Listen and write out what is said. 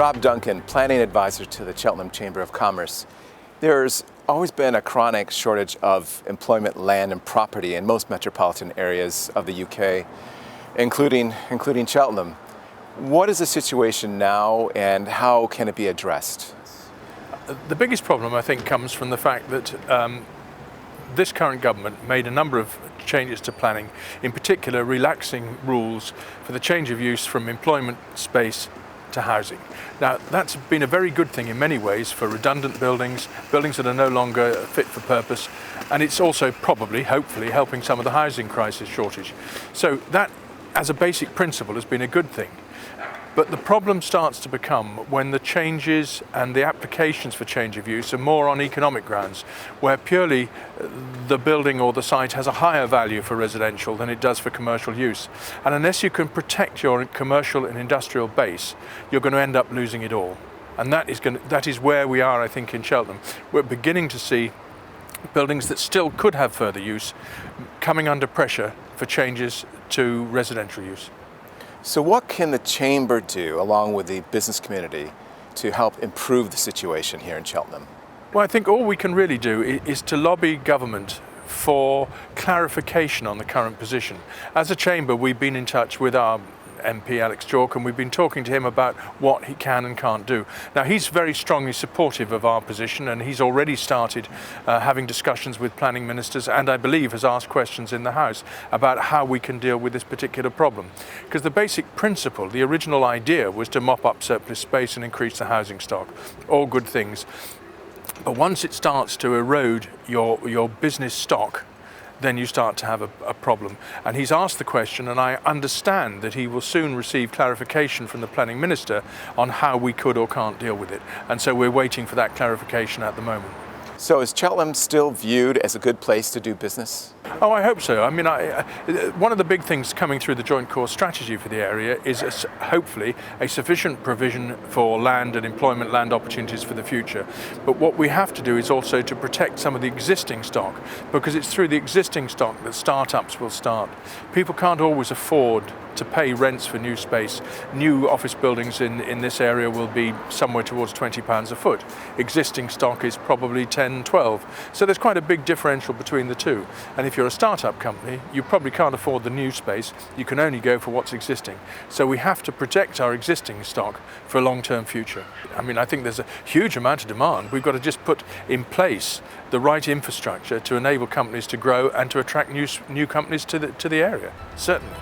Rob Duncan, Planning Advisor to the Cheltenham Chamber of Commerce. There's always been a chronic shortage of employment, land and property in most metropolitan areas of the UK, including Cheltenham. What is the situation now and how can it be addressed? The biggest problem, I think, comes from the fact that this current government made a number of changes to planning, in particular relaxing rules for the change of use from employment space to housing. Now, that's been a very good thing in many ways for redundant buildings that are no longer fit for purpose, and it's also probably, hopefully, helping some of the housing crisis shortage. So that, as a basic principle, has been a good thing. But the problem starts to become when the changes and the applications for change of use are more on economic grounds, where purely the building or the site has a higher value for residential than it does for commercial use. And unless you can protect your commercial and industrial base, you're going to end up losing it all. And that is where we are, I think, in Cheltenham. We're beginning to see buildings that still could have further use coming under pressure for changes to residential use. So what can the Chamber do, along with the business community, to help improve the situation here in Cheltenham? Well, I think all we can really do is to lobby government for clarification on the current position. As a Chamber, we've been in touch with our MP Alex Chalk, and we've been talking to him about what he can and can't do. Now, he's very strongly supportive of our position, and he's already started having discussions with planning ministers, and I believe has asked questions in the House about how we can deal with this particular problem. Because the basic principle, the original idea, was to mop up surplus space and increase the housing stock. All good things. But once it starts to erode your business stock, then you start to have a problem. And he's asked the question, and I understand that he will soon receive clarification from the planning minister on how we could or can't deal with it. And so we're waiting for that clarification at the moment. So is Cheltenham still viewed as a good place to do business? Oh, I hope so. I mean, one of the big things coming through the joint core strategy for the area is hopefully a sufficient provision for land and employment land opportunities for the future. But what we have to do is also to protect some of the existing stock, because it's through the existing stock that startups will start. People can't always afford to pay rents for new space. New office buildings in this area will be somewhere towards £20 a foot. Existing stock is probably 10, 12. So there's quite a big differential between the two. And if you're a startup company, you probably can't afford the new space. You can only go for what's existing. So we have to protect our existing stock for a long-term future. I mean, I think there's a huge amount of demand. We've got to just put in place the right infrastructure to enable companies to grow and to attract new companies to the area, certainly.